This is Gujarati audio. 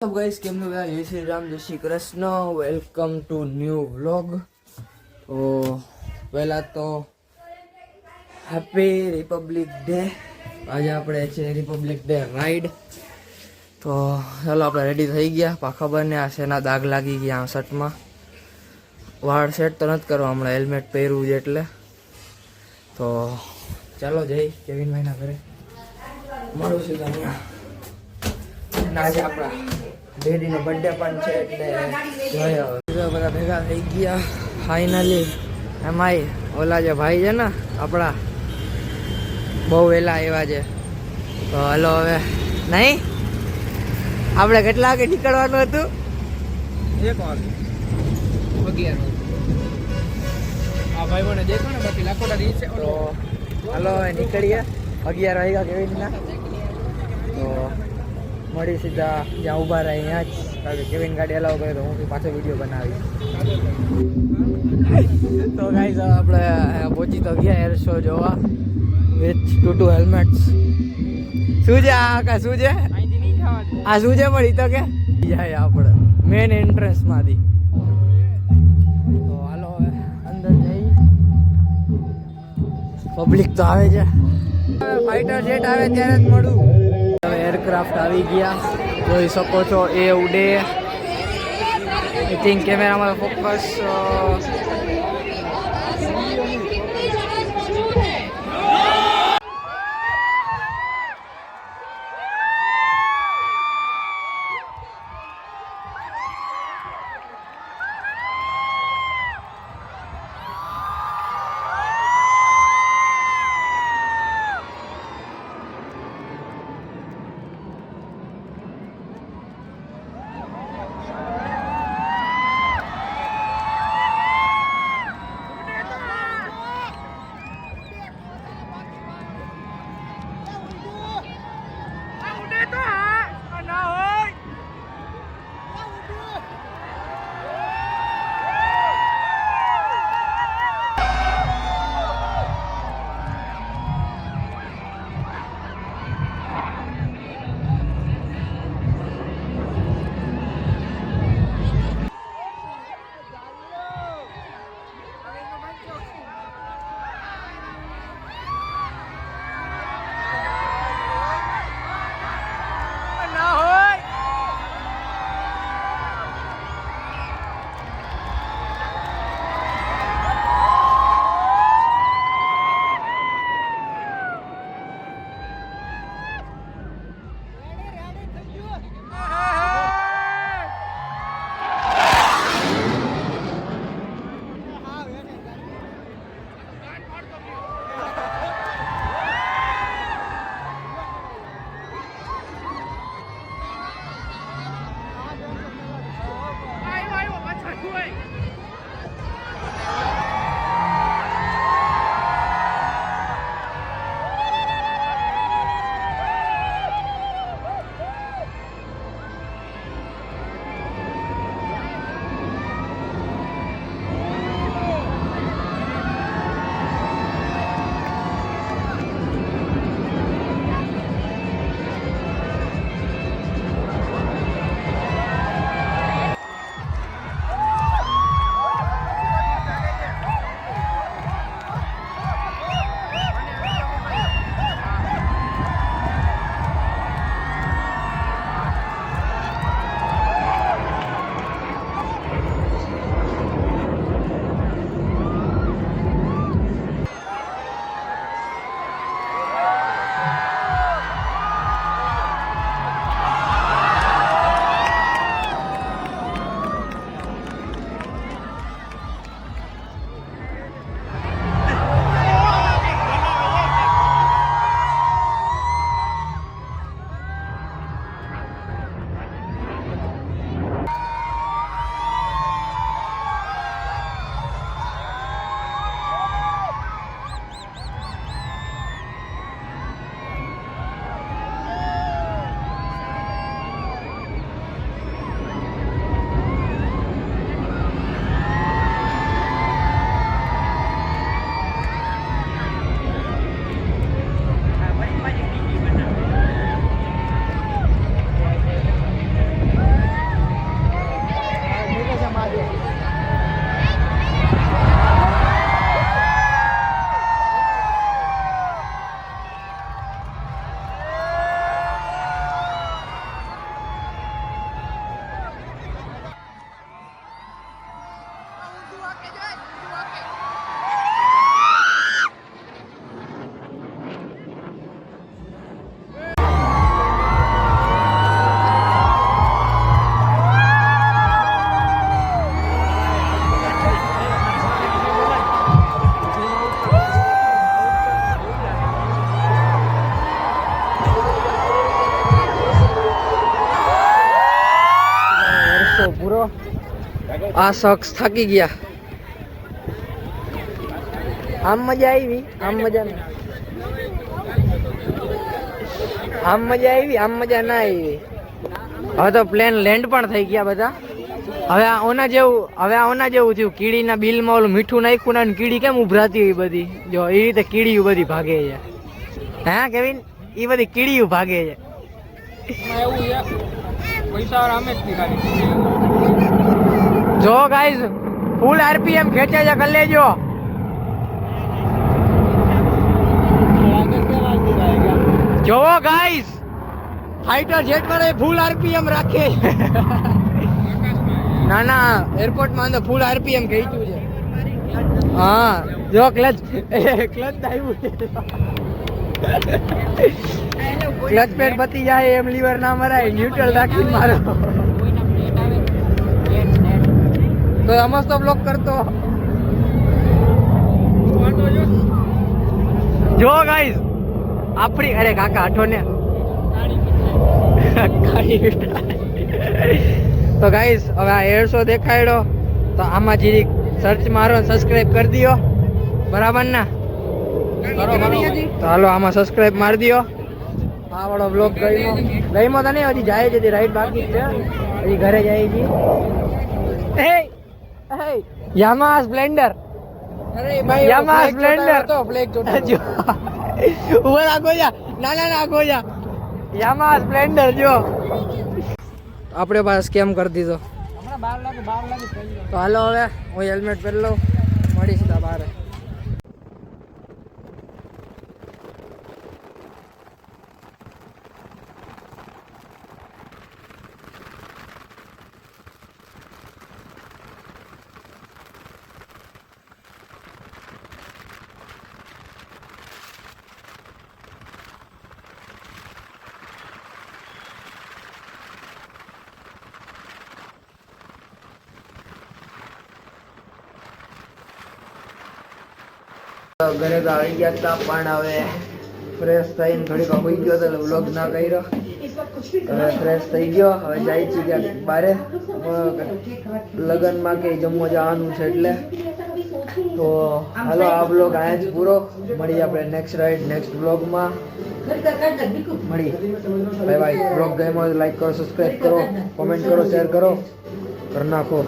सब गाइस કેમ છો જય શ્રી રામ જય Shri Krishna welcome to new vlog. તો પહેલા તો હેપી રિપબ્લિક ડે। આજે આપણે છે રિપબ્લિક ડે રાઈડ। તો ચાલો આપણે રેડી થઈ ગયા। પા ખબર ને આ શેના દાગ લાગી ગયા આ શર્ટમાં। વાળ સેટ તો નથી કરવા હમણાં હેલ્મેટ પહેરવું છે એટલે। તો ચાલો જઈ કેવિનભાઈના ઘરે મળું છું તમને। આજે આપણા બેડીનો બર્થડે પણ છે એટલે બધા ભેગા થઈ ગયા ફાઇનલી। એમાંય ઓલા જે ભાઈ છે ને આપણા બહુ વહેલા આવ્યા છે। તો હલો હવે નહીં આપણે કેટલા વાગે નીકળવાનું હતું? 1 વાગે 11 આ ભાઈ મને દેખો ને બાકી લાખોટા દી છે। તો હલો હવે નીકળીએ 11 વાગ્યા કેવિનના। તો મળી સીધા જ્યાં ઊભા રહ્યા અહીંયા જ, કારણ કે કેવિન ગાડી અલાવ કરે તો હું પાછો વિડીયો બનાવી। તો ગાઈસ આપણે પહોંચી તો ગયા એર શો જોવા વિથ ટુ હેલ્મેટ્સ। શું છે આ કા શું છે અહીંથી નહીં જવાનું। આ શું છે પણ ઈ તો કે જાય આપણે મેન એન્ટ્રન્સમાંથી। તો હાલો હવે અંદર જઈ। પબ્લિક તો આવે છે, ફાઇટર જેટ આવે ત્યારે જ મળું। હવે એરક્રાફ્ટ આવી ગયા જોઈ શકો છો। એ ઉડે આઈ થિંક કેમેરામાં ફોકસ પૂરો. આ શખ્સ થાકી ગયા. આમ મજા આવી, આમ મજા ના આમ મજા આવી, આમ મજા ના આવી. હવે તો પ્લેન લેન્ડ પણ થઈ ગયા બધા. હવે આ ઓના જેવું થયું. કીડીના બિલમાં ઓલું મીઠું નાખ્યું ને કીડી કેમ ઉભરાતી હોય બધી, જો એ રીતે કીડીઓ બધી ભાગે છે. હા કેવિન, એ બધી કીડીઓ ભાગે છે. એવું છે પૈસા અમે જ નહીં ખાલી. જો ગાઈઝ ફૂલ આરપીએમ ખેંચે છે, કરી લેજો. જોવો ગાઈઝ, ફાઈટર જેટ વાળા ફૂલ આરપીએમ રાખે છે. ના ના, એરપોર્ટમાં અંદર ફૂલ આરપીએમ ખેંચ્યું છે. હા જો ક્લચ આવ્યું છે. ક્લચ પેડ બતી જાય એમ લીવર ના મરાય, ન્યુટ્રલ રાખીને મારો. તો અમસ્ત તો બ્લોક કરતો. જો ગાઈઝ આપણી, અરે કાકા આઠો ને. તો ગાઈઝ હવે આ એર શો દેખાડ્યો તો આમાં જીરીક સર્ચ મારો, સબસ્ક્રાઇબ કરી દો. બરાબર ને? તો હાલો આમાં સબસ્ક્રાઇબ મારી દો. આ વાળો બ્લોગ ગઈમાં તો નહીં, હજી જાય છે રાઈડ બાકી છે, હજી ઘરે જાય છે. યામા સ્પ્લેન્ડર, અરે ભાઈ યામા સ્પ્લેન્ડર તો બ્લેક જોતો ઉપર આખો જા, ના આખો જા. યામા સ્પ્લેન્ડર જો આપણે પાસે સ્કેમ કરી દીધો. હમણાં 12 લાગે તો હાલો હવે હું હેલ્મેટ પહેરી લઉં, મળીશ તા બહાર. ઘરે તો આવી ગયા હતા, પણ હવે ફ્રેશ થઈને ઘડીક હોઈ ગયો તો વ્લોગ ના કર્યો. હવે ફ્રેશ થઈ ગયો, હવે જાય છે ક્યાંક બારે લગ્નમાં કે જમવા જવાનું છે એટલે. તો હાલો આ બ્લોગ અહીંયા જ પૂરો. મળીએ આપણે નેક્સ્ટ રાઈડ નેક્સ્ટ બ્લોગમાં. મળી બાય બાય. બ્લોગ ગમ્યો હોય તો લાઈક કરો, સબસ્ક્રાઈબ કરો, કોમેન્ટ કરો, શેર કરો, કરી નાખો.